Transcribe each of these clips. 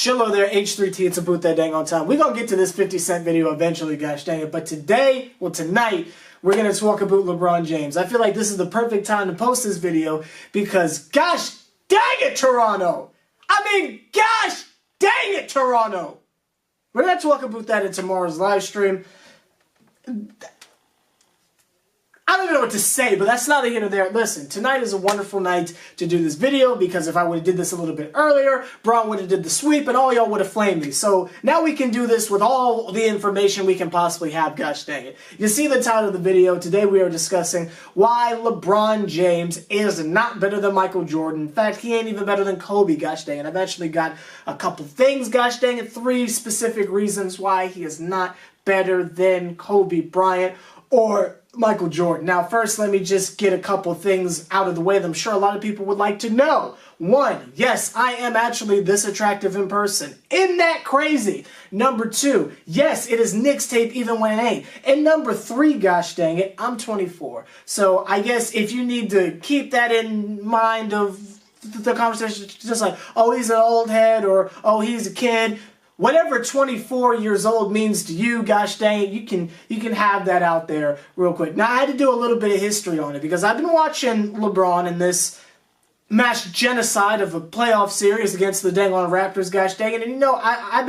Shillo there, H+III+T, it's about that dang on time. We're going to get to this 50 Cent video eventually, gosh dang it. But today, well tonight, we're going to talk about LeBron James. I feel like this is the perfect time to post this video because gosh dang it, Toronto! I mean, gosh dang it, Toronto! We're going to talk about that in tomorrow's live stream. I don't even know what to say, but that's neither here nor there. Listen, tonight is a wonderful night to do this video because if I would have did this a little bit earlier, Braun would have did the sweep and all y'all would have flamed me. So now we can do this with all the information we can possibly have, gosh dang it. You see the title of the video. Today we are discussing why LeBron James is not better than Michael Jordan. In fact, he ain't even better than Kobe, gosh dang it. I've actually got a couple things, gosh dang it, 3 specific reasons why he is not better than Kobe Bryant or Michael Jordan. Now, first, let me just get a couple things out of the way that I'm sure a lot of people would like to know. 1, yes, I am actually this attractive in person. Isn't that crazy? Number 2, yes, it is Knicks tape even when it ain't. And number 3, gosh dang it, I'm 24. So I guess if you need to keep that in mind of the conversation, just like, oh, he's an old head or, oh, he's a kid. Whatever 24 years old means to you, gosh dang it, you can have that out there real quick. Now, I had to do a little bit of history on it because I've been watching LeBron in this mass genocide of a playoff series against the dang on Raptors, gosh dang it. And you know, I've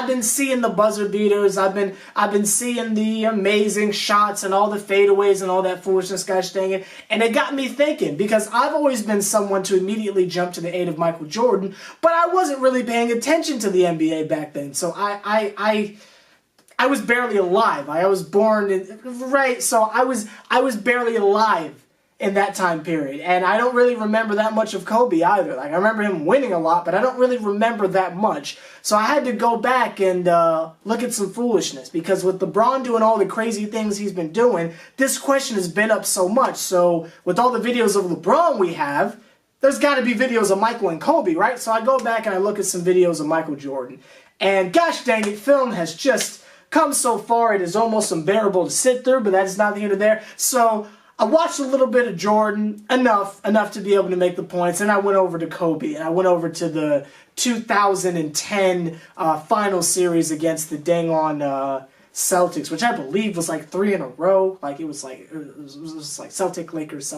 been seeing the buzzer beaters, I've been seeing the amazing shots and all the fadeaways and all that foolishness, gosh dang it. And it got me thinking, because I've always been someone to immediately jump to the aid of Michael Jordan, but I wasn't really paying attention to the NBA back then. So I was barely alive. I was born right, so I was barely alive in that time period. And I don't really remember that much of Kobe either. Like, I remember him winning a lot, but I don't really remember that much. So I had to go back and look at some foolishness, because with LeBron doing all the crazy things he's been doing, this question has been up so much. So with all the videos of LeBron we have, there's got to be videos of Michael and Kobe, right? So I go back and I look at some videos of Michael Jordan. And gosh dang it, film has just come so far, it is almost unbearable to sit through, but that is neither here nor there. So I watched a little bit of Jordan, enough to be able to make the points, and I went over to Kobe, and I went over to the 2010 final series against the dang on Celtics, which I believe was like 3 in a row. Like it was like Celtic Lakers,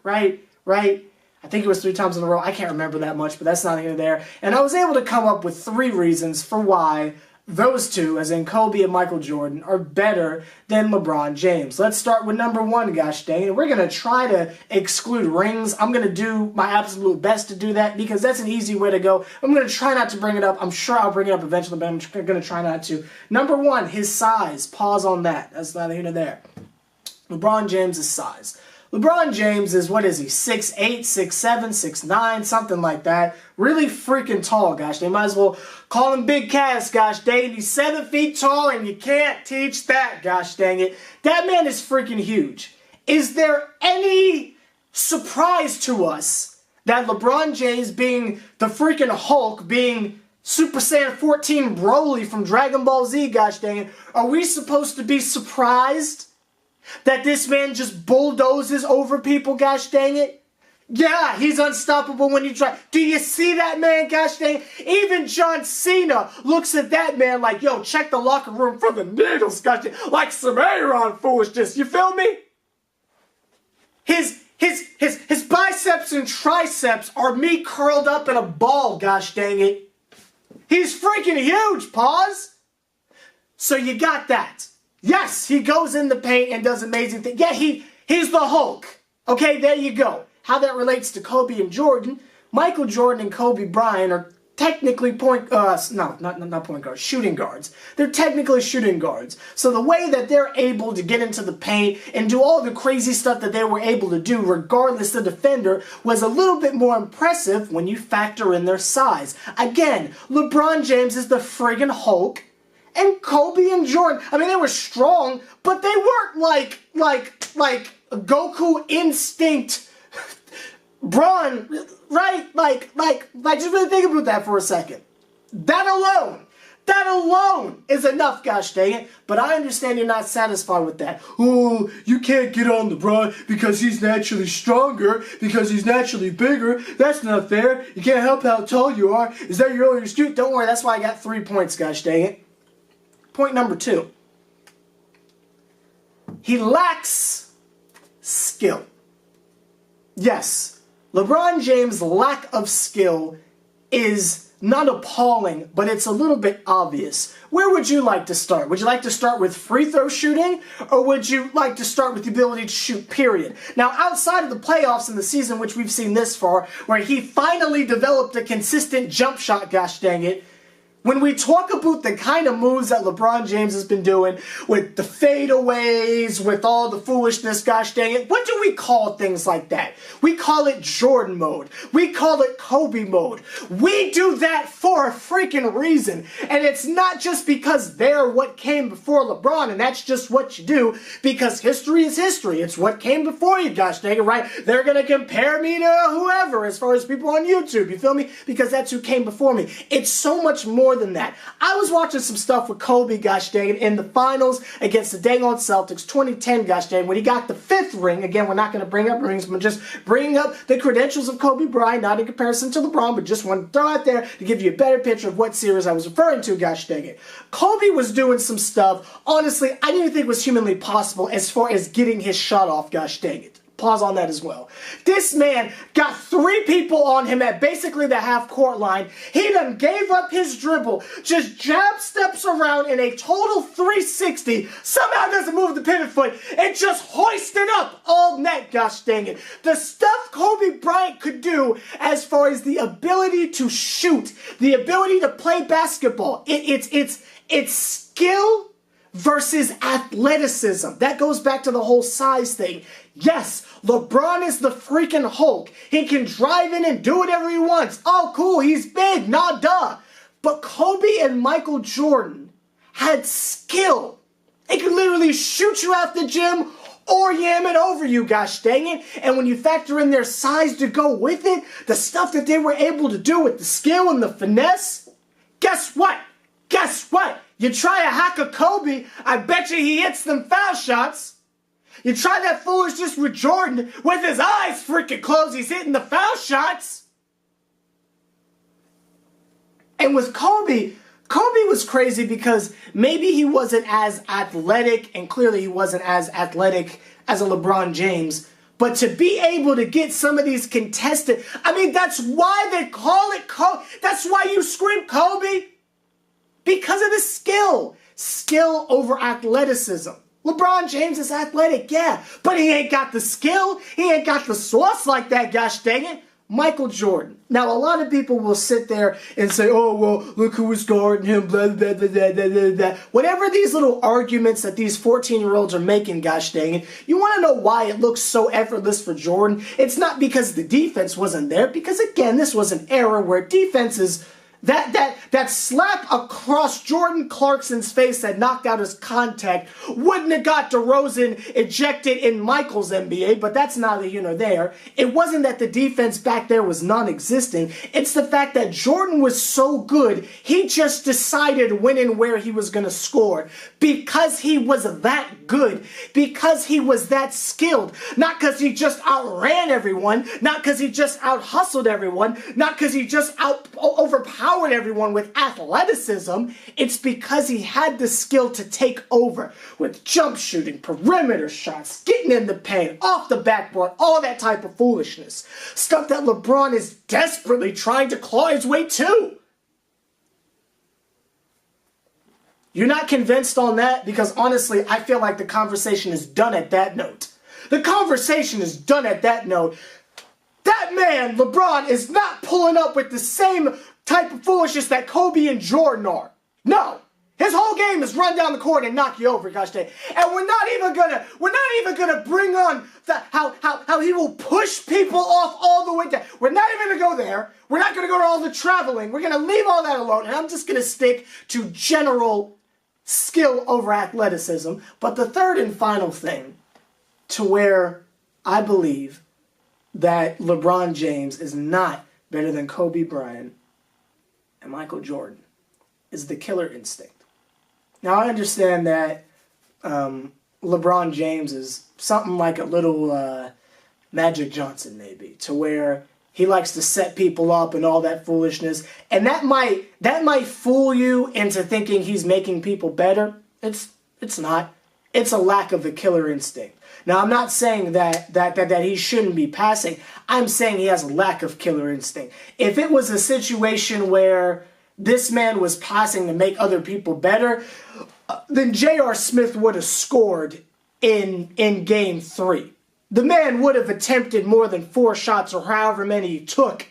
right? I think it was 3 times in a row. I can't remember that much, but that's not here or there. And I was able to come up with 3 reasons for why those two, as in Kobe and Michael Jordan, are better than LeBron James. Let's start with number 1, gosh dang it. We're going to try to exclude rings. I'm going to do my absolute best to do that because that's an easy way to go. I'm going to try not to bring it up. I'm sure I'll bring it up eventually, but I'm going to try not to. Number 1, his size. Pause on that. That's neither here nor there. LeBron James' size. LeBron James is, what is he, 6'8", 6'7", 6'9", something like that. Really freaking tall, gosh. They might as well call him Big Cass, gosh dang it. He's 7 feet tall and you can't teach that, gosh dang it. That man is freaking huge. Is there any surprise to us that LeBron James, being the freaking Hulk, being Super Saiyan 14 Broly from Dragon Ball Z, gosh dang it, are we supposed to be surprised that this man just bulldozes over people, gosh dang it? Yeah, he's unstoppable when you try. Do you see that man, gosh dang it? Even John Cena looks at that man like, yo, check the locker room for the needles, gosh dang it. Like some Aaron foolishness, you feel me? His biceps and triceps are me curled up in a ball, gosh dang it. He's freaking huge, pause. So you got that. Yes, he goes in the paint and does amazing things. Yeah, he's the Hulk. Okay, there you go. How that relates to Kobe and Jordan. Michael Jordan and Kobe Bryant are technically not point guards, shooting guards. They're technically shooting guards. So the way that they're able to get into the paint and do all the crazy stuff that they were able to do, regardless of the defender, was a little bit more impressive when you factor in their size. Again, LeBron James is the friggin' Hulk. And Kobe and Jordan, I mean, they were strong, but they weren't like Goku Instinct Braun, right? Like, just really think about that for a second. That alone, That alone is enough, gosh dang it. But I understand you're not satisfied with that. Oh, you can't get on LeBron because he's naturally stronger, because he's naturally bigger. That's not fair. You can't help how tall you are. Is that your only excuse? Don't worry, that's why I got 3 points, gosh dang it. Point number 2. He lacks skill. Yes, LeBron James' lack of skill is not appalling, but it's a little bit obvious. Where would you like to start? Would you like to start with free throw shooting, or would you like to start with the ability to shoot, period? Now, outside of the playoffs in the season, which we've seen this far, where he finally developed a consistent jump shot, gosh dang it, when we talk about the kind of moves that LeBron James has been doing with the fadeaways, with all the foolishness, gosh dang it, what do we call things like that? We call it Jordan mode. We call it Kobe mode. We do that for a freaking reason. And it's not just because they're what came before LeBron and that's just what you do, because history is history. It's what came before you, gosh dang it, right? They're going to compare me to whoever as far as people on YouTube, you feel me? Because that's who came before me. It's so much more than that. I was watching some stuff with Kobe, gosh dang it, in the finals against the dang on Celtics, 2010, gosh dang, when he got the 5th ring. Again, we're not going to bring up rings, but just bring up the credentials of Kobe Bryant, not in comparison to LeBron, but just want to throw out there to give you a better picture of what series I was referring to, gosh dang it. Kobe was doing some stuff, honestly, I didn't think was humanly possible as far as getting his shot off, gosh dang it. Pause on that as well. This man got 3 people on him at basically the half-court line. He done gave up his dribble, just jab steps around in a total 360, somehow doesn't move the pivot foot, and just hoisted up all net, gosh dang it. The stuff Kobe Bryant could do as far as the ability to shoot, the ability to play basketball, it's skill versus athleticism. That goes back to the whole size thing. Yes, LeBron is the freaking Hulk. He can drive in and do whatever he wants. Oh, cool, he's big, nah, duh. But Kobe and Michael Jordan had skill. They could literally shoot you out the gym or yam it over you, gosh dang it. And when you factor in their size to go with it, the stuff that they were able to do with the skill and the finesse, guess what? Guess what? You try a hack of Kobe, I bet you he hits them foul shots. You try that foolishness with Jordan, with his eyes freaking closed, he's hitting the foul shots. And with Kobe was crazy because maybe he wasn't as athletic, and clearly he wasn't as athletic as a LeBron James, but to be able to get some of these contested, I mean, that's why they call it Kobe. That's why you scream Kobe. Because of the skill. Skill over athleticism. LeBron James is athletic, yeah, but he ain't got the skill. He ain't got the sauce like that, gosh dang it. Michael Jordan. Now, a lot of people will sit there and say, oh, well, look who was guarding him, blah, blah, blah, blah, blah, blah, blah. Whatever these little arguments that these 14-year-olds are making, gosh dang it, you want to know why it looks so effortless for Jordan? It's not because the defense wasn't there, because, again, this was an era where defenses... That slap across Jordan Clarkson's face that knocked out his contact wouldn't have got DeRozan ejected in Michael's NBA, but that's neither here nor there. It wasn't that the defense back there was non-existent. It's the fact that Jordan was so good, he just decided when and where he was going to score. Because he was that good. Because he was that skilled. Not because he just outran everyone. Not because he just out-hustled everyone. Not because he just overpowered everyone with athleticism. It's because he had the skill to take over with jump shooting, perimeter shots, getting in the paint, off the backboard, all that type of foolishness. Stuff that LeBron is desperately trying to claw his way to. You're not convinced on that? Because honestly, I feel like the conversation is done at that note. The conversation is done at that note. That man, LeBron, is not pulling up with the same type of foolishness that Kobe and Jordan are. No. His whole game is run down the court and knock you over, gosh dang. And we're not even gonna bring on how he will push people off all the way down. We're not even gonna go there. We're not gonna go to all the traveling. We're gonna leave all that alone. And I'm just gonna stick to general skill over athleticism. But the third and final thing to where I believe that LeBron James is not better than Kobe Bryant and Michael Jordan is the killer instinct. Now, I understand that LeBron James is something like a little Magic Johnson, maybe, to where he likes to set people up and all that foolishness. And that might fool you into thinking he's making people better. It's not. It's a lack of the killer instinct. Now, I'm not saying that he shouldn't be passing. I'm saying he has a lack of killer instinct. If it was a situation where this man was passing to make other people better, then J.R. Smith would have scored in Game 3. The man would have attempted more than 4 shots or however many he took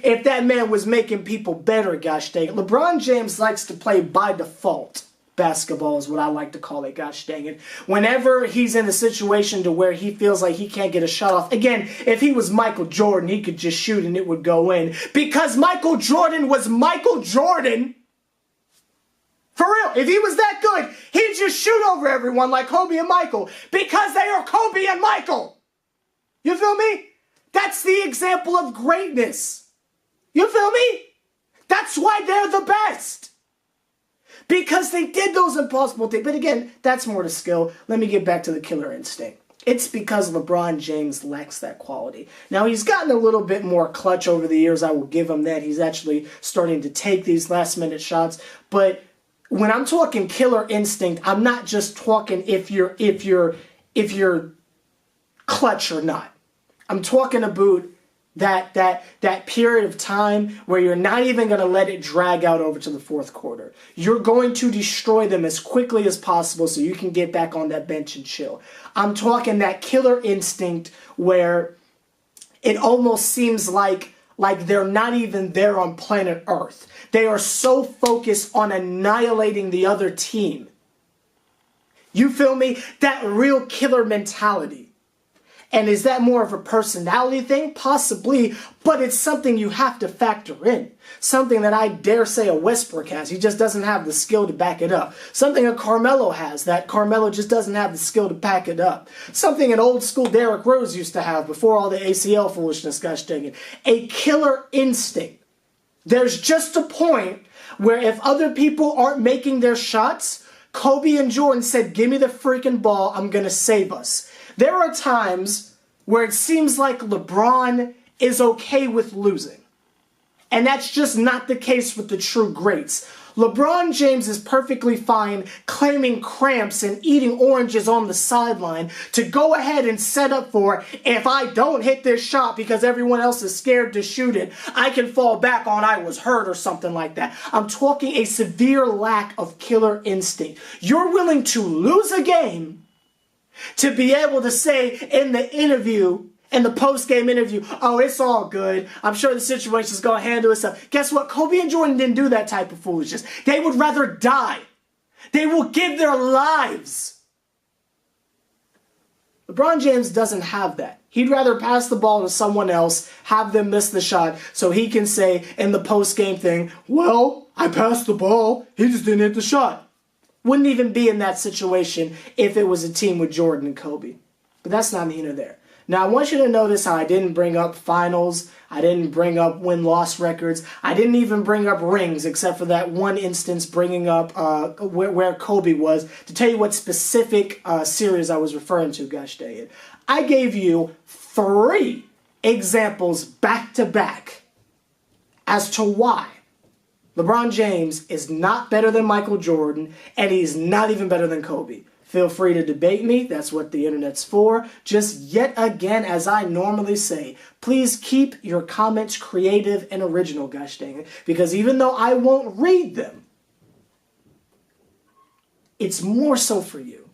if that man was making people better, gosh dang it. LeBron James likes to play by default. Basketball is what I like to call it, gosh dang it. Whenever he's in a situation to where he feels like he can't get a shot off. Again, if he was Michael Jordan, he could just shoot and it would go in. Because Michael Jordan was Michael Jordan. For real, if he was that good, he'd just shoot over everyone like Kobe and Michael. Because they are Kobe and Michael. You feel me? That's the example of greatness. You feel me? That's why they're the best. Because they did those impossible things. But again, that's more to skill. Let me get back to the killer instinct. It's because LeBron James lacks that quality. Now, he's gotten a little bit more clutch over the years. I will give him that. He's actually starting to take these last-minute shots. But when I'm talking killer instinct, I'm not just talking if you're clutch or not. I'm talking about that period of time where you're not even going to let it drag out over to the fourth quarter. You're going to destroy them as quickly as possible so you can get back on that bench and chill. I'm talking that killer instinct where it almost seems like they're not even there on planet Earth. They are so focused on annihilating the other team. You feel me? That real killer mentality. And is that more of a personality thing? Possibly, but it's something you have to factor in. Something that I dare say a Westbrook has. He just doesn't have the skill to back it up. Something a Carmelo has that Carmelo just doesn't have the skill to back it up. Something an old school Derrick Rose used to have before all the ACL foolishness got taken. A killer instinct. There's just a point where if other people aren't making their shots, Kobe and Jordan said, give me the freaking ball, I'm going to save us. There are times where it seems like LeBron is okay with losing. And that's just not the case with the true greats. LeBron James is perfectly fine claiming cramps and eating oranges on the sideline to go ahead and set up for, if I don't hit this shot because everyone else is scared to shoot it, I can fall back on I was hurt or something like that. I'm talking a severe lack of killer instinct. You're willing to lose a game to be able to say in the interview, in the post-game interview, oh, it's all good. I'm sure the situation's going to handle itself. Guess what? Kobe and Jordan didn't do that type of foolishness. They would rather die. They will give their lives. LeBron James doesn't have that. He'd rather pass the ball to someone else, have them miss the shot, so he can say in the post-game thing, well, I passed the ball. He just didn't hit the shot. Wouldn't even be in that situation if it was a team with Jordan and Kobe. But that's not neither there. Now, I want you to notice how I didn't bring up finals. I didn't bring up win-loss records. I didn't even bring up rings, except for that one instance bringing up where Kobe was, to tell you what specific series I was referring to, gosh dang it. I gave you 3 examples back-to-back as to why LeBron James is not better than Michael Jordan, and he's not even better than Kobe. Feel free to debate me. That's what the internet's for. Just yet again, as I normally say, please keep your comments creative and original, gosh dang it. Because even though I won't read them, it's more so for you.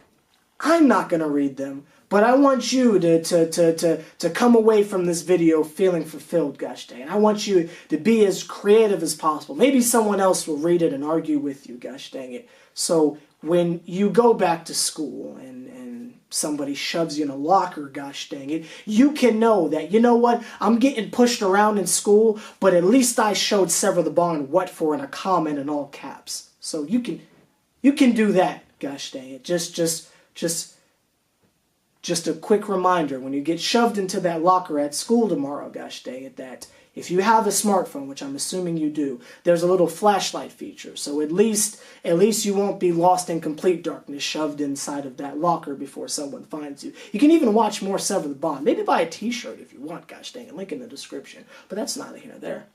I'm not going to read them, but I want you to come away from this video feeling fulfilled, gosh dang it. I want you to be as creative as possible. Maybe someone else will read it and argue with you, gosh dang it. So when you go back to school and somebody shoves you in a locker, gosh dang it, you can know that, you know what, I'm getting pushed around in school, but at least I showed Sever the Bond what for in a comment in all caps. So you can do that, gosh dang it. Just a quick reminder, when you get shoved into that locker at school tomorrow, gosh dang it, that if you have a smartphone, which I'm assuming you do, there's a little flashlight feature. So at least you won't be lost in complete darkness, shoved inside of that locker before someone finds you. You can even watch more Sever the Bond. Maybe buy a t-shirt if you want, gosh dang it, link in the description. But that's neither here nor there.